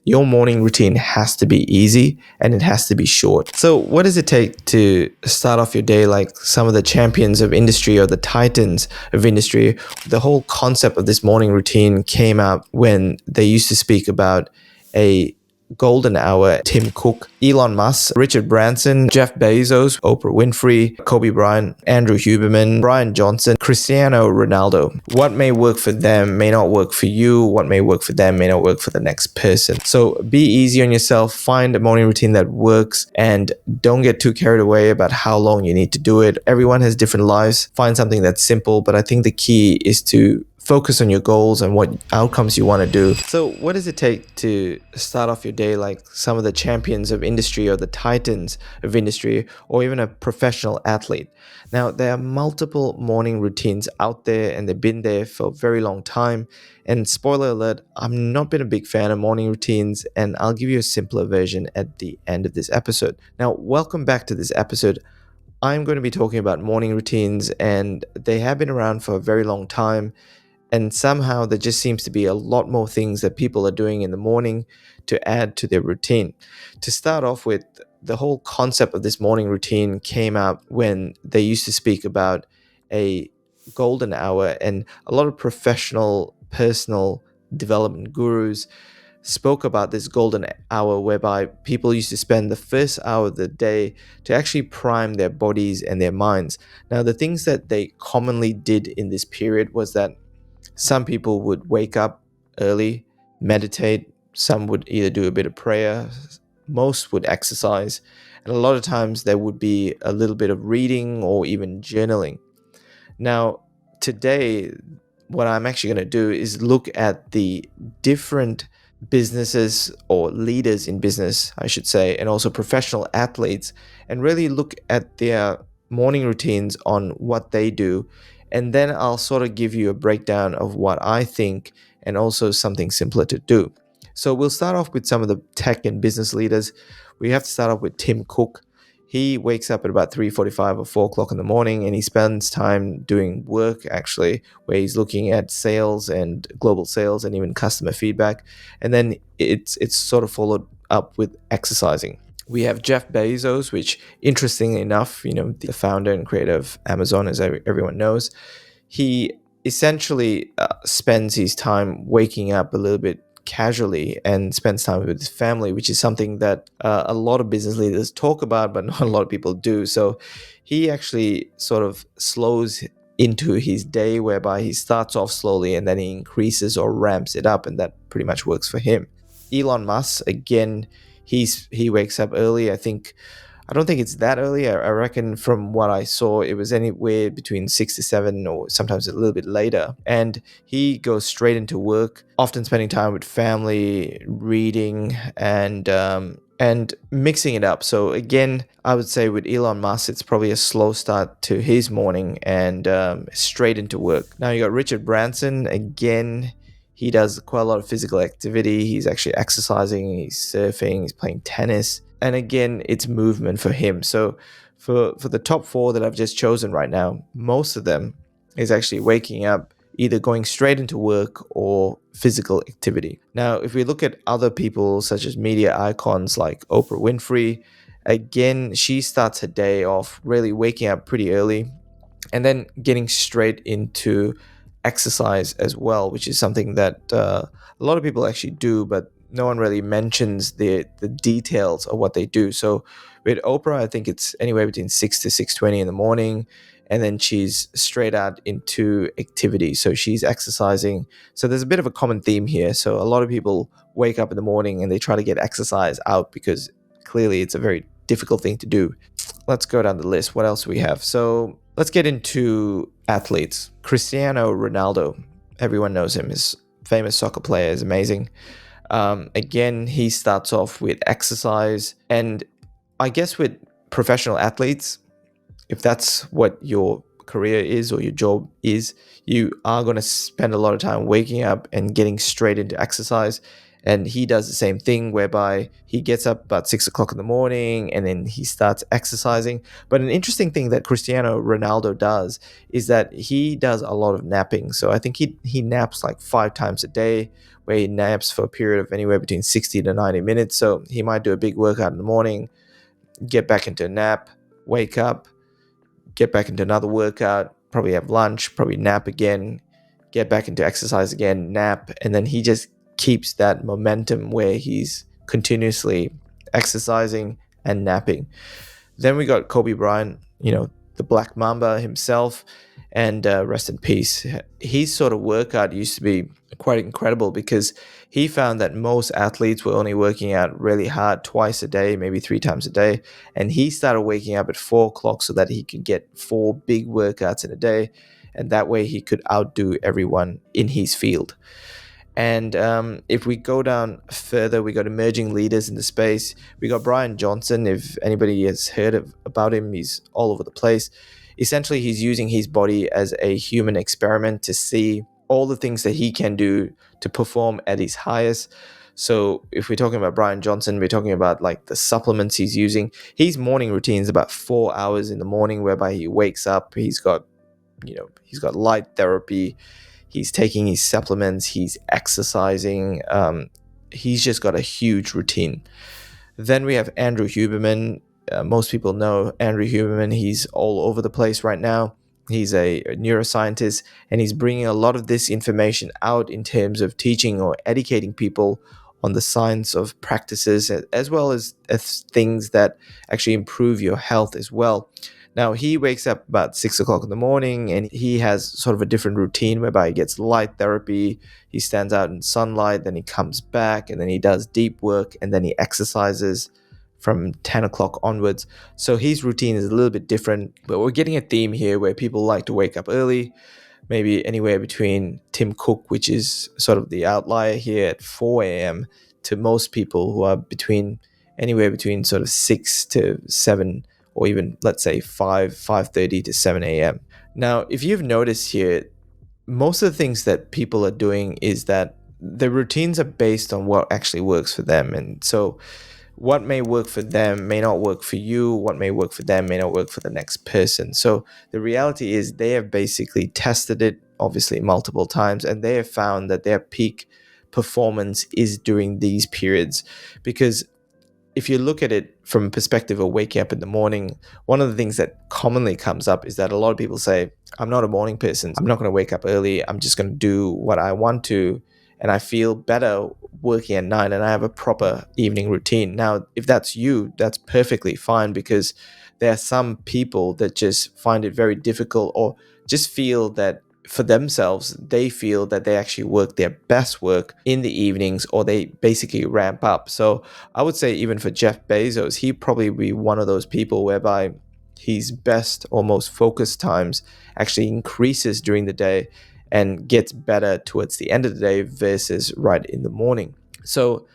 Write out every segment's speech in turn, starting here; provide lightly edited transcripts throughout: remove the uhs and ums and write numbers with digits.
your morning routine has to be easy and it has to be short. So what does it take to start off your day like some of the champions of industry or the titans of industry? The whole concept of this morning routine came out when they used to speak about a golden hour. Tim Cook, Elon Musk, Richard Branson, Jeff Bezos, Oprah Winfrey, Kobe Bryant, Andrew Huberman, Brian Johnson, Cristiano Ronaldo. What may work for them may not work for you. What may work for them may not work for the next person. So be easy on yourself, find a morning routine that works, and don't get too carried away about how long you need to do it. Everyone has different lives. Find something that's simple, but I think the key is to focus on your goals and what outcomes you want to do. So what does it take to start off your day like some of the champions of industry or the titans of industry or even a professional athlete? Now, there are multiple morning routines out there and they've been there for a very long time. And spoiler alert, I'm not been a big fan of morning routines, and I'll give you a simpler version at the end of this episode. Now, welcome back to this episode. I'm going to be talking about morning routines, and they have been around for a very long time. And somehow there just seems to be a lot more things that people are doing in the morning to add to their routine. To start off with, the whole concept of this morning routine came out when they used to speak about a golden hour, and a lot of professional personal development gurus spoke about this golden hour whereby people used to spend the first hour of the day to actually prime their bodies and their minds. Now, the things that they commonly did in this period was that some people would wake up early, meditate. Some would either do a bit of prayer. Most would exercise. And a lot of times there would be a little bit of reading or even journaling. Now, today, what I'm actually going to do is look at the different businesses or leaders in business, I should say, and also professional athletes, and really look at their morning routines on what they do. And then I'll sort of give you a breakdown of what I think and also something simpler to do. So we'll start off with some of the tech and business leaders. We have to start off with Tim Cook. He wakes up at about 3:45 or 4 o'clock in the morning, and he spends time doing work actually, where he's looking at sales and global sales and even customer feedback. And then it's sort of followed up with exercising. We have Jeff Bezos, which interestingly enough, the founder and creator of Amazon, as everyone knows, he essentially spends his time waking up a little bit casually and spends time with his family, which is something that a lot of business leaders talk about, but not a lot of people do. So he actually sort of slows into his day whereby he starts off slowly and then he increases or ramps it up, and that pretty much works for him. Elon Musk, again, he wakes up early. I don't think it's that early. I reckon from what I saw, it was anywhere between 6 to 7 or sometimes a little bit later. And he goes straight into work, often spending time with family, reading, and mixing it up. So again, I would say with Elon Musk, it's probably a slow start to his morning and straight into work. Now you got Richard Branson. Again, he does quite a lot of physical activity. He's actually exercising, he's surfing, he's playing tennis. And again, it's movement for him. So for the top 4 that I've just chosen right now, most of them is actually waking up, either going straight into work or physical activity. Now, if we look at other people such as media icons like Oprah Winfrey, again, she starts her day off really waking up pretty early and then getting straight into exercise as well, which is something that a lot of people actually do, but no one really mentions the details of what they do. So with Oprah, I think it's anywhere between 6 to 6:20 in the morning, and then she's straight out into activity. So she's exercising. So there's a bit of a common theme here. So a lot of people wake up in the morning and they try to get exercise out because clearly it's a very difficult thing to do. Let's go down the list. What else do we have? So let's get into athletes. Cristiano Ronaldo, everyone knows him. He's a famous soccer player, is amazing. Again, he starts off with exercise, and I guess with professional athletes, if that's what your career is or your job is, you are going to spend a lot of time waking up and getting straight into exercise. And he does the same thing whereby he gets up about 6 o'clock in the morning and then he starts exercising. But an interesting thing that Cristiano Ronaldo does is that he does a lot of napping. So I think he naps like 5 times a day, where he naps for a period of anywhere between 60 to 90 minutes. So he might do a big workout in the morning, get back into a nap, wake up, get back into another workout, probably have lunch, probably nap again, get back into exercise again, nap, and then he just keeps that momentum where he's continuously exercising and napping. Then we got Kobe Bryant, the Black Mamba himself, and rest in peace. His sort of workout used to be quite incredible because he found that most athletes were only working out really hard twice a day, maybe 3 times a day. And he started waking up at 4 o'clock so that he could get 4 big workouts in a day. And that way he could outdo everyone in his field. And if we go down further, we got emerging leaders in the space. We got Brian Johnson. If anybody has heard about him, he's all over the place. Essentially, he's using his body as a human experiment to see all the things that he can do to perform at his highest. So if we're talking about Brian Johnson, we're talking about like the supplements he's using. His morning routine is about 4 hours in the morning, whereby he wakes up, he's got light therapy, he's taking his supplements, he's exercising. He's just got a huge routine. Then we have Andrew Huberman. Most people know Andrew Huberman. He's all over the place right now. He's a neuroscientist, and he's bringing a lot of this information out in terms of teaching or educating people on the science of practices, as well as things that actually improve your health as well. Now, he wakes up about 6 o'clock in the morning, and he has sort of a different routine whereby he gets light therapy, he stands out in sunlight, then he comes back, and then he does deep work, and then he exercises from 10 o'clock onwards. So his routine is a little bit different, but we're getting a theme here where people like to wake up early, maybe anywhere between Tim Cook, which is sort of the outlier here at 4 a.m., to most people who are anywhere between sort of 6 to 7, or even let's say 5:30 to 7 a.m. Now, if you've noticed here, most of the things that people are doing is that the routines are based on what actually works for them. And so what may work for them may not work for you. What may work for them may not work for the next person. So the reality is they have basically tested it, obviously, multiple times, and they have found that their peak performance is during these periods. Because if you look at it from a perspective of waking up in the morning, one of the things that commonly comes up is that a lot of people say, I'm not a morning person. I'm not going to wake up early. I'm just going to do what I want to. And I feel better working at night, and I have a proper evening routine. Now, if that's you, that's perfectly fine, because there are some people that just find it very difficult, or just feel that for themselves, they feel that they actually work their best work in the evenings, or they basically ramp up. So I would say even for Jeff Bezos, he'd probably be one of those people whereby his best or most focused times actually increases during the day and gets better towards the end of the day versus right in the morning. So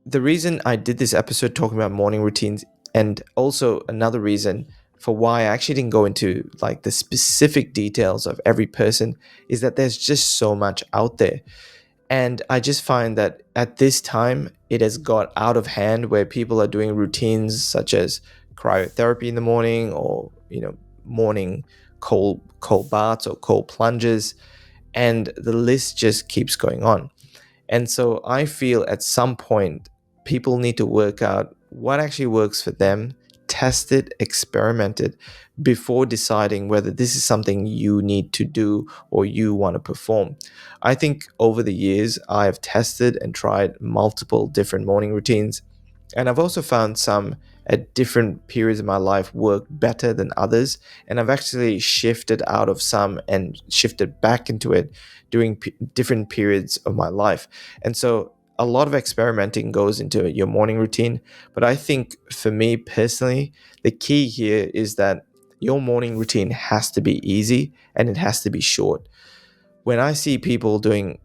the reason I did this episode talking about morning routines, and also another reason for why I actually didn't go into like the specific details of every person, is that there's just so much out there. And I just find that at this time, it has got out of hand, where people are doing routines such as cryotherapy in the morning, or, morning cold baths or cold plunges. And the list just keeps going on. And so I feel at some point, people need to work out what actually works for them, test it, experiment it, before deciding whether this is something you need to do or you want to perform. I think over the years, I've tested and tried multiple different morning routines. And I've also found some at different periods of my life work better than others. And I've actually shifted out of some and shifted back into it during different periods of my life. And so a lot of experimenting goes into your morning routine. But I think for me personally, the key here is that your morning routine has to be easy and it has to be short. When I see people doing,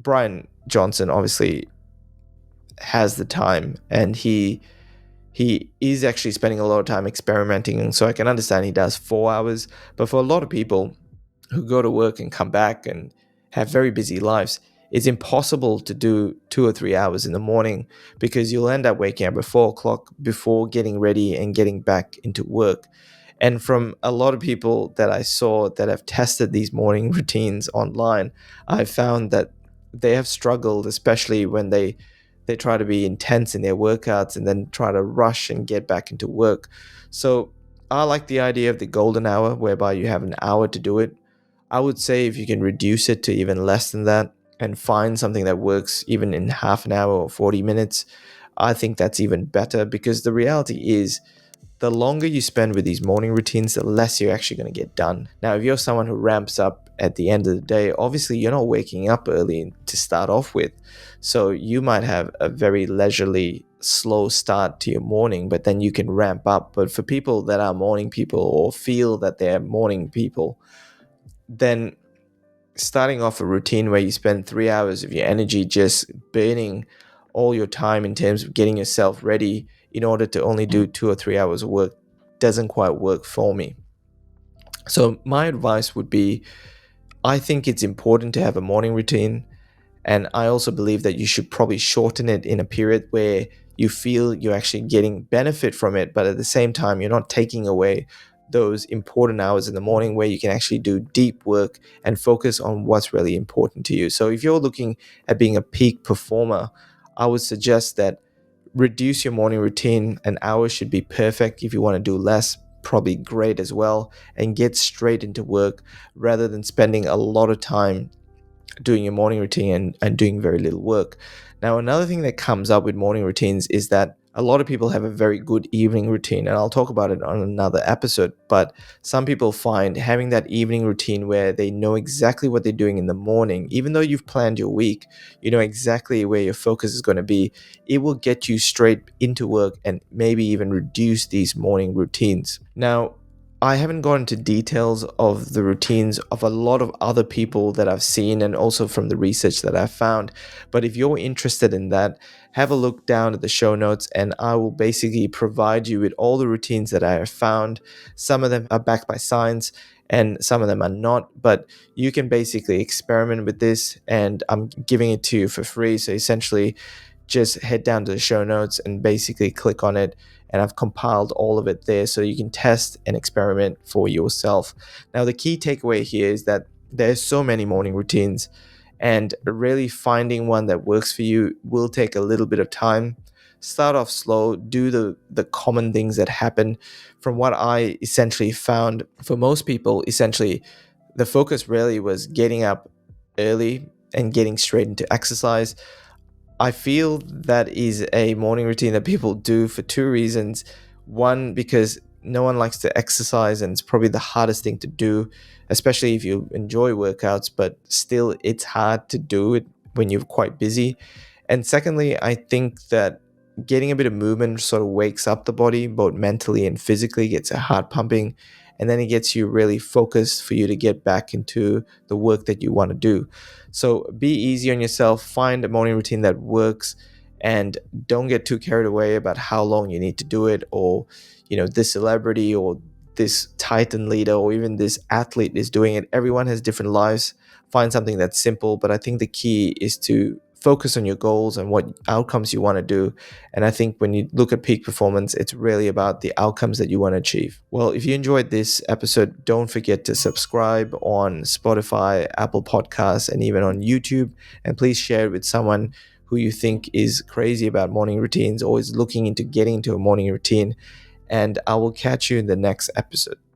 Brian Johnson obviously has the time, and he is actually spending a lot of time experimenting, and so I can understand he does 4 hours. But for a lot of people who go to work and come back and have very busy lives, it's impossible to do 2 or 3 hours in the morning because you'll end up waking up at 4 o'clock before getting ready and getting back into work. And from a lot of people that I saw that have tested these morning routines online, I found that they have struggled, especially when they try to be intense in their workouts and then try to rush and get back into work. So I like the idea of the golden hour, whereby you have an hour to do it. I would say if you can reduce it to even less than that and find something that works even in half an hour or 40 minutes, I think that's even better, because the reality is the longer you spend with these morning routines, the less you're actually going to get done. Now, if you're someone who ramps up at the end of the day, obviously you're not waking up early to start off with. So you might have a very leisurely, slow start to your morning, but then you can ramp up. But for people that are morning people or feel that they're morning people, then starting off a routine where you spend 3 hours of your energy just burning all your time in terms of getting yourself ready in order to only do 2 or 3 hours of work doesn't quite work for me. So, my advice would be, I think it's important to have a morning routine. And I also believe that you should probably shorten it in a period where you feel you're actually getting benefit from it, but at the same time, you're not taking away those important hours in the morning where you can actually do deep work and focus on what's really important to you. So if you're looking at being a peak performer, I would suggest that reduce your morning routine. An hour should be perfect. If you want to do less, probably great as well, and get straight into work rather than spending a lot of time doing your morning routine and doing very little work. Now, another thing that comes up with morning routines is that a lot of people have a very good evening routine, and I'll talk about it on another episode. But some people find having that evening routine where they know exactly what they're doing in the morning, even though you've planned your week, you know exactly where your focus is going to be, it will get you straight into work and maybe even reduce these morning routines. Now, I haven't gone into details of the routines of a lot of other people that I've seen and also from the research that I've found. But if you're interested in that, have a look down at the show notes and I will basically provide you with all the routines that I have found. Some of them are backed by science and some of them are not, but you can basically experiment with this and I'm giving it to you for free. So essentially, just head down to the show notes and basically click on it, and I've compiled all of it there so you can test and experiment for yourself. Now, the key takeaway here is that there's so many morning routines, and really finding one that works for you will take a little bit of time. Start off slow, do the common things that happen. From what I essentially found, for most people, essentially the focus really was getting up early and getting straight into exercise. I feel that is a morning routine that people do for two reasons. One, because no one likes to exercise and it's probably the hardest thing to do, especially if you enjoy workouts, but still it's hard to do it when you're quite busy. And secondly, I think that getting a bit of movement sort of wakes up the body, both mentally and physically, gets a heart pumping, and then it gets you really focused for you to get back into the work that you want to do. So be easy on yourself, find a morning routine that works, and don't get too carried away about how long you need to do it, or this celebrity or this titan leader or even this athlete is doing it. Everyone has different lives. Find something that's simple, but I think the key is to focus on your goals and what outcomes you want to do. And I think when you look at peak performance, it's really about the outcomes that you want to achieve. Well, if you enjoyed this episode, don't forget to subscribe on Spotify, Apple Podcasts, and even on YouTube. And please share it with someone who you think is crazy about morning routines or is looking into getting into a morning routine. And I will catch you in the next episode.